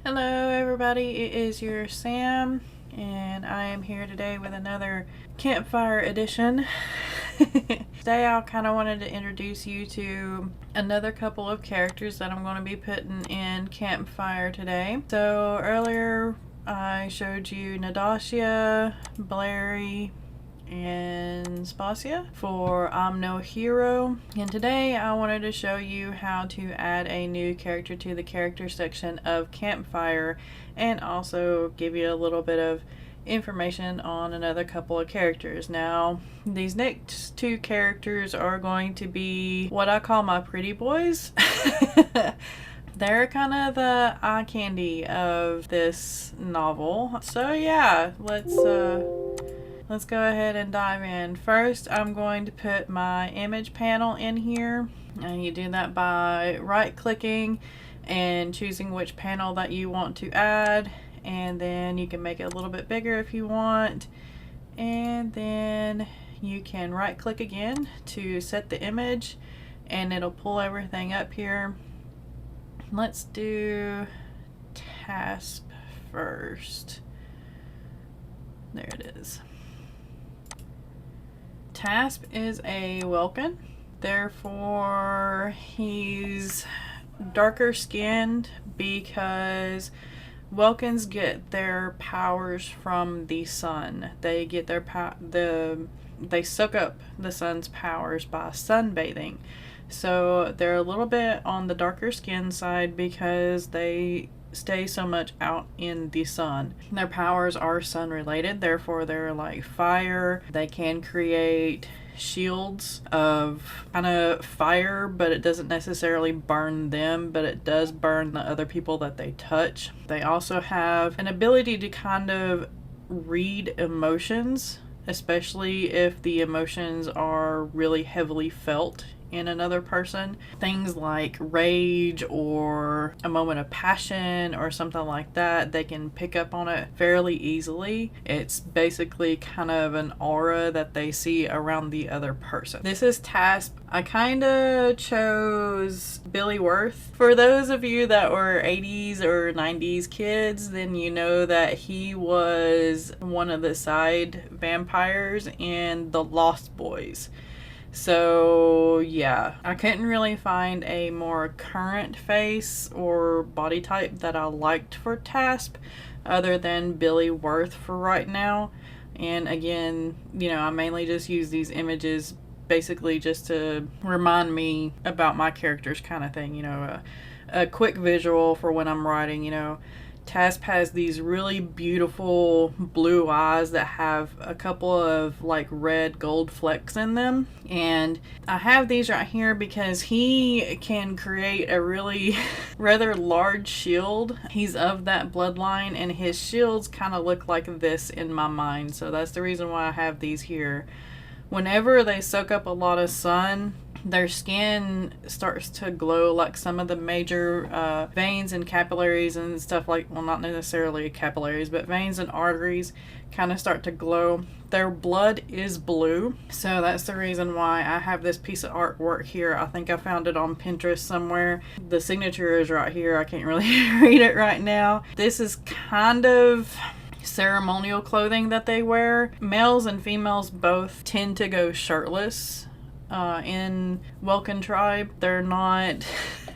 Hello everybody, it is your Sam, and I am here today with another campfire edition. Today I kind of wanted to introduce you to another couple of characters that I'm going to be putting in campfire today. So earlier I showed you Nadasha, Blairy, and Spasia for I'm No Hero, and today I wanted to show you how to add a new character to the character section of Campfire and also give you a little bit of information on another couple of characters. Now these next two characters are going to be what I call my pretty boys. They're kind of the eye candy of this novel. So yeah, let's go ahead and dive in. First, I'm going to put my image panel in here, and you do that by right-clicking and choosing which panel that you want to add, and then you can make it a little bit bigger if you want, and then you can right-click again to set the image, and it'll pull everything up here. Let's do Taspe first. There it is. Taspe is a Welkan, therefore he's darker skinned because Welkans get their powers from the sun. They get their they soak up the sun's powers by sunbathing. So they're a little bit on the darker skin side because they stay so much out in the sun. Their powers are sun related, therefore they're like fire. They can create shields of kind of fire, but it doesn't necessarily burn them, but it does burn the other people that they touch. They also have an ability to kind of read emotions, especially if the emotions are really heavily felt in another person. Things like rage or a moment of passion or something like that, they can pick up on it fairly easily. It's basically kind of an aura that they see around the other person. This is Taspe. I kind of chose Billy Worth. For those of you that were 80s or 90s kids, then you know that he was one of the side vampires in The Lost Boys. So yeah, I couldn't really find a more current face or body type that I liked for Taspe other than Billy Worth for right now. And again, you know, I mainly just use these images basically just to remind me about my characters kind of thing, you know, a quick visual for when I'm writing. You know, Taspe has these really beautiful blue eyes that have a couple of like red gold flecks in them, and I have these right here because he can create a really rather large shield. He's of that bloodline, and his shields kind of look like this in my mind, so that's the reason why I have these here. Whenever they soak up a lot of sun, their skin starts to glow, like some of the major veins and capillaries and stuff, like, well, not necessarily capillaries, but veins and arteries kind of start to glow. Their blood is blue, so that's the reason why I have this piece of artwork here. I think I found it on Pinterest somewhere. The signature is right here. I can't really read it right now. This is kind of ceremonial clothing that they wear. Males and females both tend to go shirtless. In Welkan tribe, they're not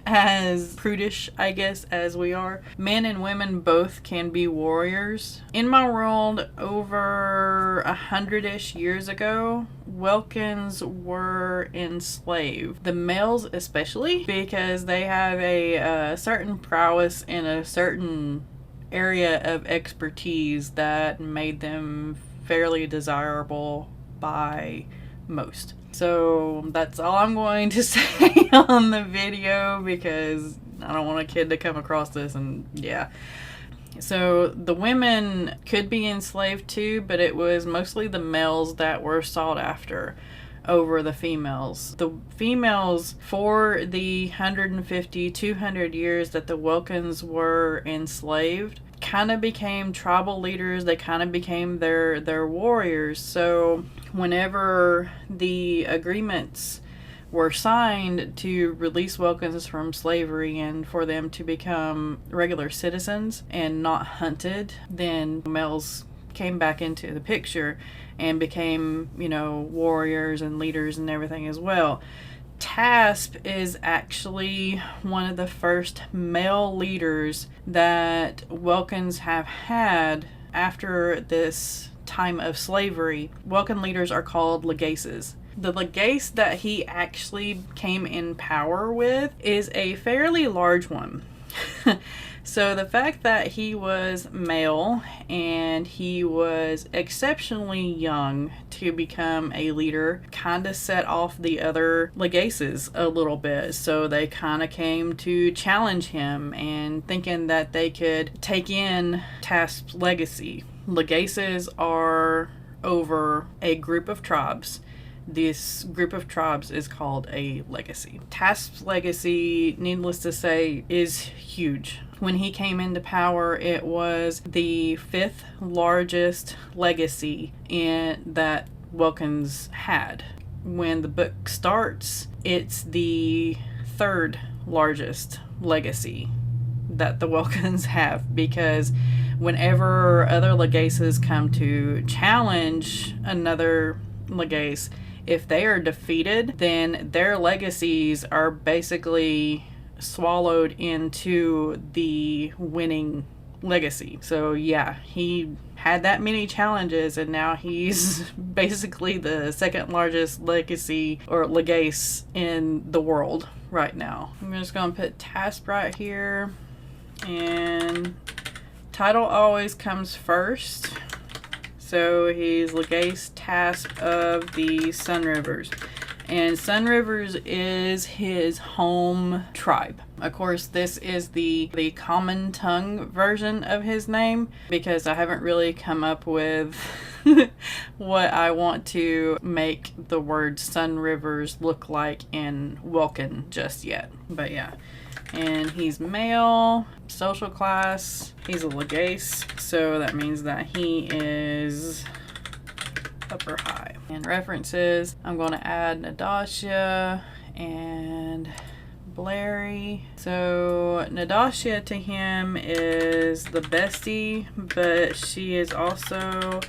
as prudish, I guess, as we are. Men and women both can be warriors. In my world, over 100-ish years ago, Welkans were enslaved. The males especially, because they have a certain prowess in a certain area of expertise that made them fairly desirable by most. So that's all I'm going to say on the video because I don't want a kid to come across this, and yeah. So the women could be enslaved too, but it was mostly the males that were sought after over the females. The females, for the 150, 200 years that the Welkans were enslaved, kind of became tribal leaders. They kind of became their warriors. So whenever the agreements were signed to release Welkans from slavery and for them to become regular citizens and not hunted, then males came back into the picture and became, you know, warriors and leaders and everything as well. Taspe is actually one of the first male leaders that Welkans have had after this time of slavery. Welkan leaders are called legaces. The legace that he actually came in power with is a fairly large one. So the fact that he was male and he was exceptionally young to become a leader kind of set off the other legaces a little bit. So they kind of came to challenge him and thinking that they could take in Taspe's legacy. Legaces are over a group of tribes. This group of tribes is called a legacy. Taspe's legacy, needless to say, is huge. When he came into power, it was the 5th largest legacy that Welkans had. When the book starts, it's the 3rd largest legacy that the Welkans have, because whenever other legacies come to challenge another legace, if they are defeated, then their legacies are basically swallowed into the winning legacy. So yeah, he had that many challenges and now he's basically the 2nd largest legacy or legace in the world right now. I'm just going to put Taspe right here, and title always comes first. So he's legace Taspe of the Sun Rivers. And Sun Rivers is his home tribe. Of course, this is the common tongue version of his name, because I haven't really come up with what I want to make the word Sun Rivers look like in Welkan just yet. But yeah. And he's male, social class, he's a legace, so that means that he is upper high. And references, I'm going to add Nadashia and Blairy. So Nadashia to him is the bestie, but she is also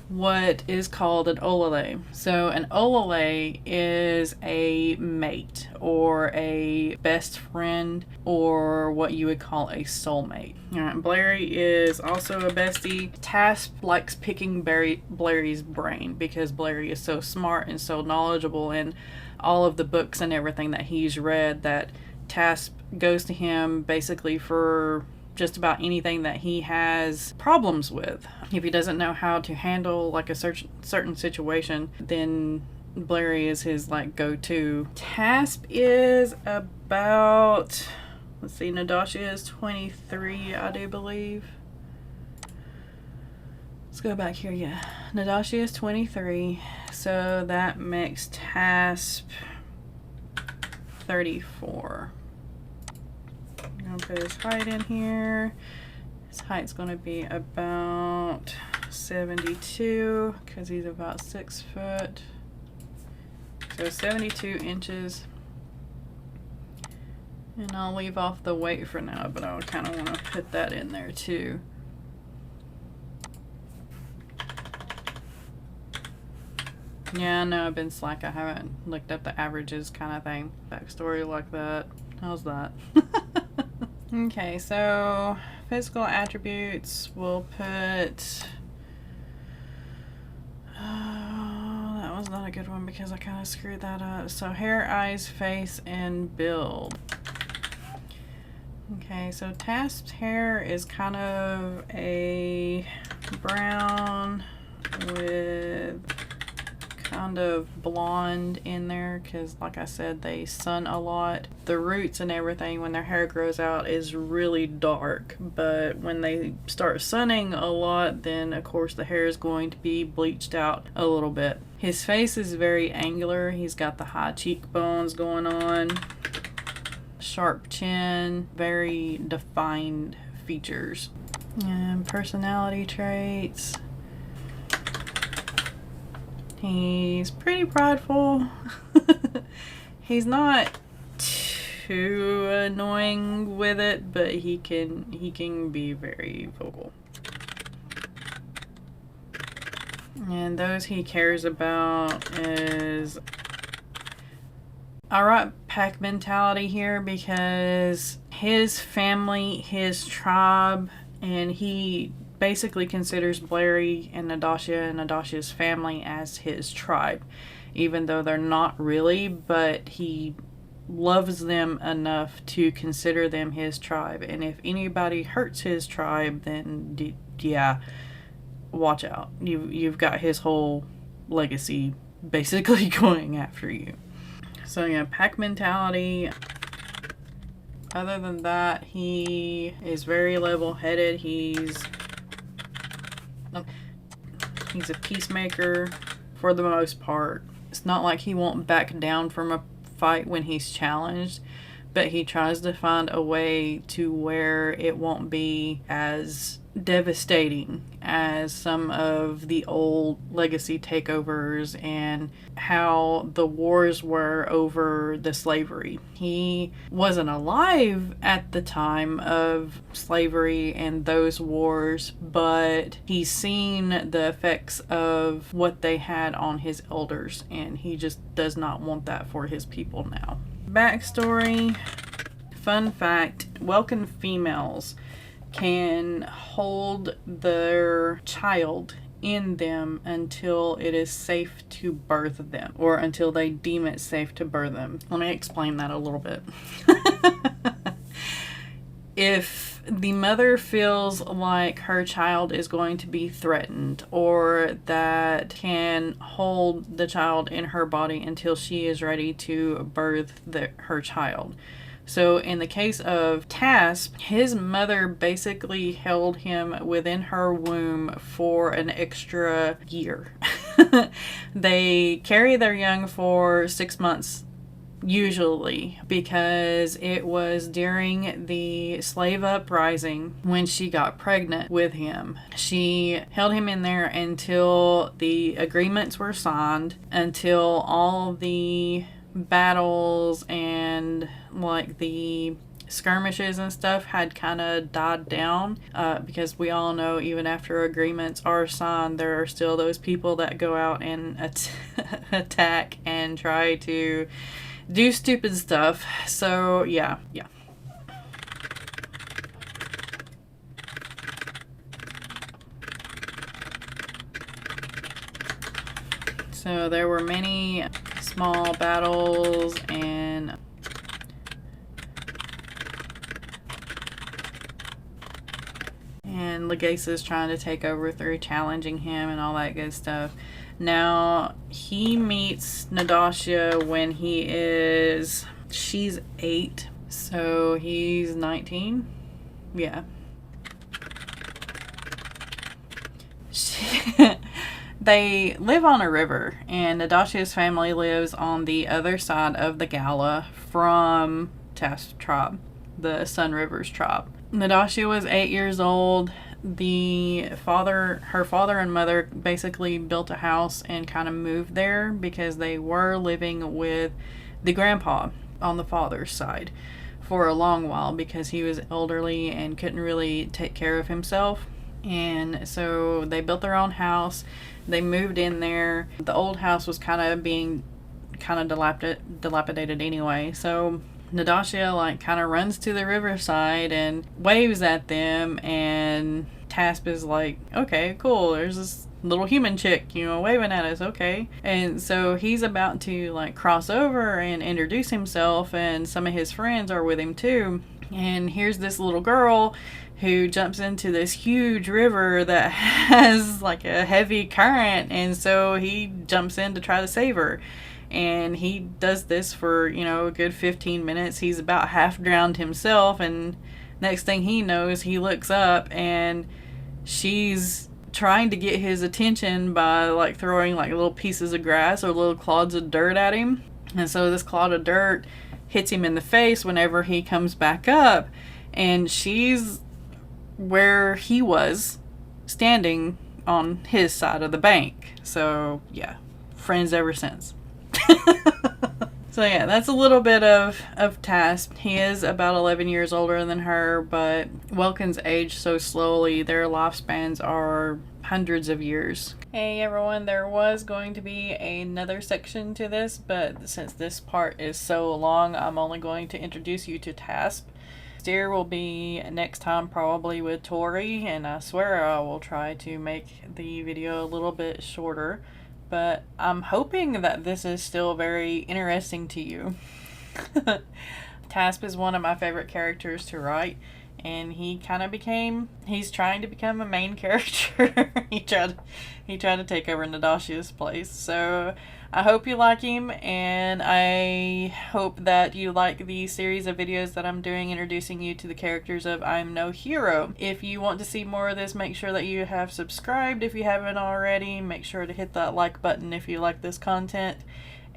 what is called an olale. So an olale is a mate or a best friend or what you would call a soulmate. Alright, Blairy is also a bestie. Taspe likes picking Blairy's brain because Blairy is so smart and so knowledgeable in all of the books and everything that he's read, that Taspe goes to him basically for just about anything that he has problems with. If he doesn't know how to handle like a certain situation, then Blairy is his like go-to. Taspe is about, let's see, Nadashia is 23, I do believe. Let's go back here. Yeah, Nadashia is 23, so that makes Taspe 34. I'm gonna put his height in here. His height's gonna be about 72 because he's about 6 foot. So 72 inches. And I'll leave off the weight for now, but I kind of want to put that in there too. Yeah, I know I've been slack. I haven't looked up the averages kind of thing. Backstory like that. How's that? Okay, so physical attributes, we'll put... that was not a good one because I kind of screwed that up. So hair, eyes, face, and build. Okay, so Taspe's hair is kind of a brown with kind of blonde in there because, like I said, they sun a lot. The roots and everything when their hair grows out is really dark, but when they start sunning a lot, then of course the hair is going to be bleached out a little bit. His face is very angular. He's got the high cheekbones going on, sharp chin, very defined features. And personality traits, he's pretty prideful. He's not too annoying with it, but he can be very vocal. And those he cares about is... I write pack mentality here because his family, his tribe, and he basically considers Blairy and Nadashia's family as his tribe, even though they're not really, but he loves them enough to consider them his tribe. And if anybody hurts his tribe, then yeah, watch out. You've got his whole legacy basically going after you. So yeah, pack mentality. Other than that, he is very level-headed. He's a peacemaker for the most part. It's not like he won't back down from a fight when he's challenged, but he tries to find a way to where it won't be as devastating as some of the old legacy takeovers and how the wars were over the slavery. He wasn't alive at the time of slavery and those wars, but he's seen the effects of what they had on his elders, and he just does not want that for his people now. Backstory. Fun fact, Welkan females can hold their child in them until it is safe to birth them, or until they deem it safe to birth them. Let me explain that a little bit. If the mother feels like her child is going to be threatened, or that can hold the child in her body until she is ready to birth her child. So in the case of Taspe, his mother basically held him within her womb for an extra year. They carry their young for 6 months, usually, because it was during the slave uprising when she got pregnant with him. She held him in there until the agreements were signed, until all the battles and like the skirmishes and stuff had kind of died down, because we all know even after agreements are signed, there are still those people that go out and attack and try to do stupid stuff. So yeah. So there were many small battles, and Legace's trying to take over through challenging him and all that good stuff. Now, he meets Nadashia when she's 8, so he's 19. Yeah. They live on a river, and Nadashia's family lives on the other side of the Gala from Taspe's tribe, the Sun Rivers tribe. Nadashia was 8 years old. Her father and mother basically built a house and kind of moved there because they were living with the grandpa on the father's side for a long while because he was elderly and couldn't really take care of himself. And so they built their own house. They moved in there. The old house was kind of dilapidated anyway. So Nadashia kind of runs to the riverside and waves at them, and Taspe is like, okay, cool, there's this little human chick, waving at us, okay. And so he's about to cross over and introduce himself, and some of his friends are with him too. And here's this little girl who jumps into this huge river that has a heavy current, and so he jumps in to try to save her. And he does this for, a good 15 minutes. He's about half drowned himself, and next thing he knows, he looks up and she's trying to get his attention by throwing little pieces of grass or little clods of dirt at him. And so this clod of dirt hits him in the face whenever he comes back up, and she's where he was standing on his side of the bank. So yeah, friends ever since. So yeah, that's a little bit of Taspe. He is about 11 years older than her, but Welkans age so slowly, their lifespans are hundreds of years. Hey everyone, there was going to be another section to this, but since this part is so long, I'm only going to introduce you to Taspe. Steer will be next time, probably with Tori, and I swear I will try to make the video a little bit shorter, but I'm hoping that this is still very interesting to you. Taspe is one of my favorite characters to write, and he's trying to become a main character. he tried to take over Nadashia's place. So I hope you like him, and I hope that you like the series of videos that I'm doing introducing you to the characters of I'm No Hero. If you want to see more of this, make sure that you have subscribed if you haven't already. Make sure to hit that like button if you like this content.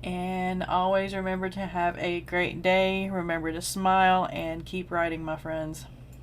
And always remember to have a great day. Remember to smile and keep writing, my friends.